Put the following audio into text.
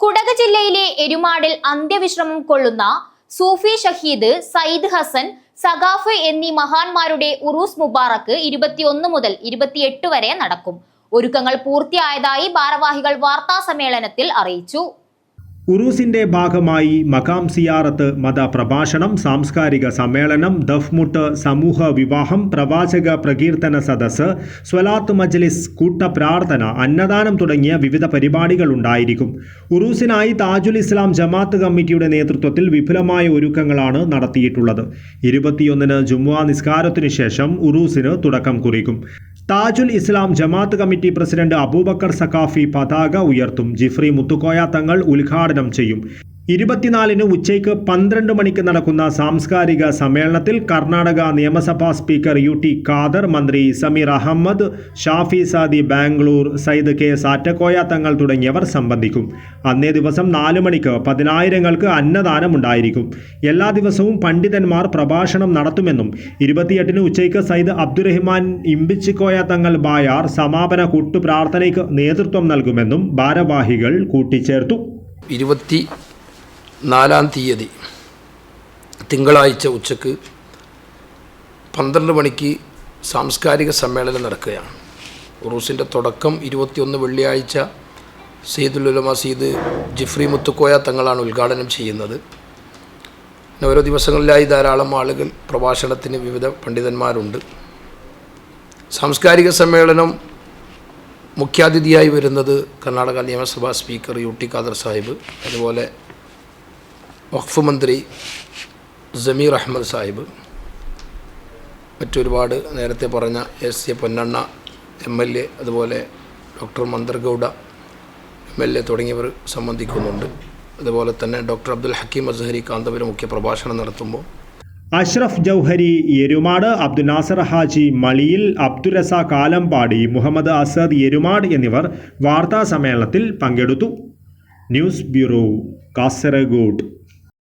കുടക് ജില്ലയിലെ എരുമാടിൽ അന്ത്യവിശ്രമം കൊള്ളുന്ന സൂഫി ഷഹീദ് സയ്യിദ് ഹസൻ സഖാഫ് എന്നീ മഹാന്മാരുടെ ഉറൂസ് മുബാറക്ക് 21 മുതൽ 28 വരെ നടക്കും. ഒരുക്കങ്ങൾ പൂർത്തിയായതായി ഭാരവാഹികൾ വാർത്താ സമ്മേളനത്തിൽ അറിയിച്ചു. ഉറൂസിന്റെ ഭാഗമായി മഖാം സിയാറത്ത്, മതപ്രഭാഷണം, സാംസ്കാരിക സമ്മേളനം, ദഫ്മുട്ട്, സമൂഹ വിവാഹം, പ്രവാചക പ്രകീർത്തന സദസ്സ്, സ്വലാത്ത് മജ്ലിസ്, കൂട്ടപ്രാർത്ഥന, അന്നദാനം തുടങ്ങിയ വിവിധ പരിപാടികൾ ഉണ്ടായിരിക്കും. ഉറൂസിനായി താജുൽ ഇസ്ലാം ജമാഅത്ത് കമ്മിറ്റിയുടെ നേതൃത്വത്തിൽ വിപുലമായ ഒരുക്കങ്ങളാണ് നടത്തിയിട്ടുള്ളത്. 21-ന് ജുമുഅ നിസ്കാരത്തിനു ശേഷം ഉറൂസിന് തുടക്കം കുറിക്കും. താജുൽ ഇസ്ലാം ജമാഅത്ത് കമ്മിറ്റി പ്രസിഡന്റ് അബൂബക്കർ സഖാഫി പതാക ഉയർത്തും. ജിഫ്രി മുത്തുക്കോയ തങ്ങൾ ഉദ്ഘാടനം ചെയ്യും. 24-ന് ഉച്ചയ്ക്ക് 12 മണിക്ക് നടക്കുന്ന സാംസ്കാരിക സമ്മേളനത്തിൽ കർണാടക നിയമസഭാ സ്പീക്കർ UT ഖാദർ, മന്ത്രി സമീർ അഹമ്മദ്, ഷാഫി സാദി ബാംഗ്ലൂർ, സയ്യിദ് കെ സാറ്റക്കോയ തങ്ങൾ തുടങ്ങിയവർ സംബന്ധിക്കും. അന്നേ ദിവസം 4 മണിക്ക് 10,000-ങ്ങൾക്ക് അന്നദാനം ഉണ്ടായിരിക്കും. എല്ലാ ദിവസവും പണ്ഡിതന്മാർ പ്രഭാഷണം നടത്തുമെന്നും 28-ന് ഉച്ചയ്ക്ക് സയ്യിദ് അബ്ദുറഹ്മാൻ ഇമ്പിച്ചിക്കോയ തങ്ങൾ ബായാർ സമാപന കൂട്ടുപ്രാർത്ഥനയ്ക്ക് നേതൃത്വം നൽകുമെന്നും ഭാരവാഹികൾ കൂട്ടിച്ചേർത്തു. 24-ാം തീയതി തിങ്കളാഴ്ച ഉച്ചക്ക് 12 മണിക്ക് സാംസ്കാരിക സമ്മേളനം നടക്കുകയാണ്. ഉറൂസിൻ്റെ തുടക്കം 21 വെള്ളിയാഴ്ച സയ്യിദുൽ ഉലമ സയ്യിദ് ജിഫ്രി മുത്തുക്കോയ തങ്ങളാണ് ഉദ്ഘാടനം ചെയ്യുന്നത്. ഓരോ ദിവസങ്ങളിലായി ധാരാളം ആളുകൾ പ്രഭാഷണത്തിന് വിവിധ പണ്ഡിതന്മാരുണ്ട്. സാംസ്കാരിക സമ്മേളനം മുഖ്യാതിഥിയായി വരുന്നത് കർണാടക നിയമസഭാ സ്പീക്കർ UT ഖാദർ സാഹിബ്, അതുപോലെ വഖഫ് മന്ത്രി സമീർ അഹമ്മദ് സാഹിബ്, മറ്റൊരുപാട് നേരത്തെ പറഞ്ഞ SA പൊന്നണ്ണ MLA, അതുപോലെ ഡോക്ടർ മന്ദർഗൗഡ MLA തുടങ്ങിയവർ സംബന്ധിക്കുന്നുണ്ട്. അതുപോലെ തന്നെ ഡോക്ടർ അബ്ദുൽ ഹക്കീം അസ്ഹരി കാന്തപുരം മുഖ്യ പ്രഭാഷണം നടത്തുമ്പോൾ അഷ്റഫ് ജൗഹരി എരുമാട്, അബ്ദുൽ നാസർ ഹാജി മളിയിൽ, അബ്ദുറസാഖ് ആലമ്പാടി, മുഹമ്മദ് അസദ് എരുമാട് എന്നിവർ വാർത്താ സമ്മേളനത്തിൽ പങ്കെടുത്തു. News bureau, Kasaragod.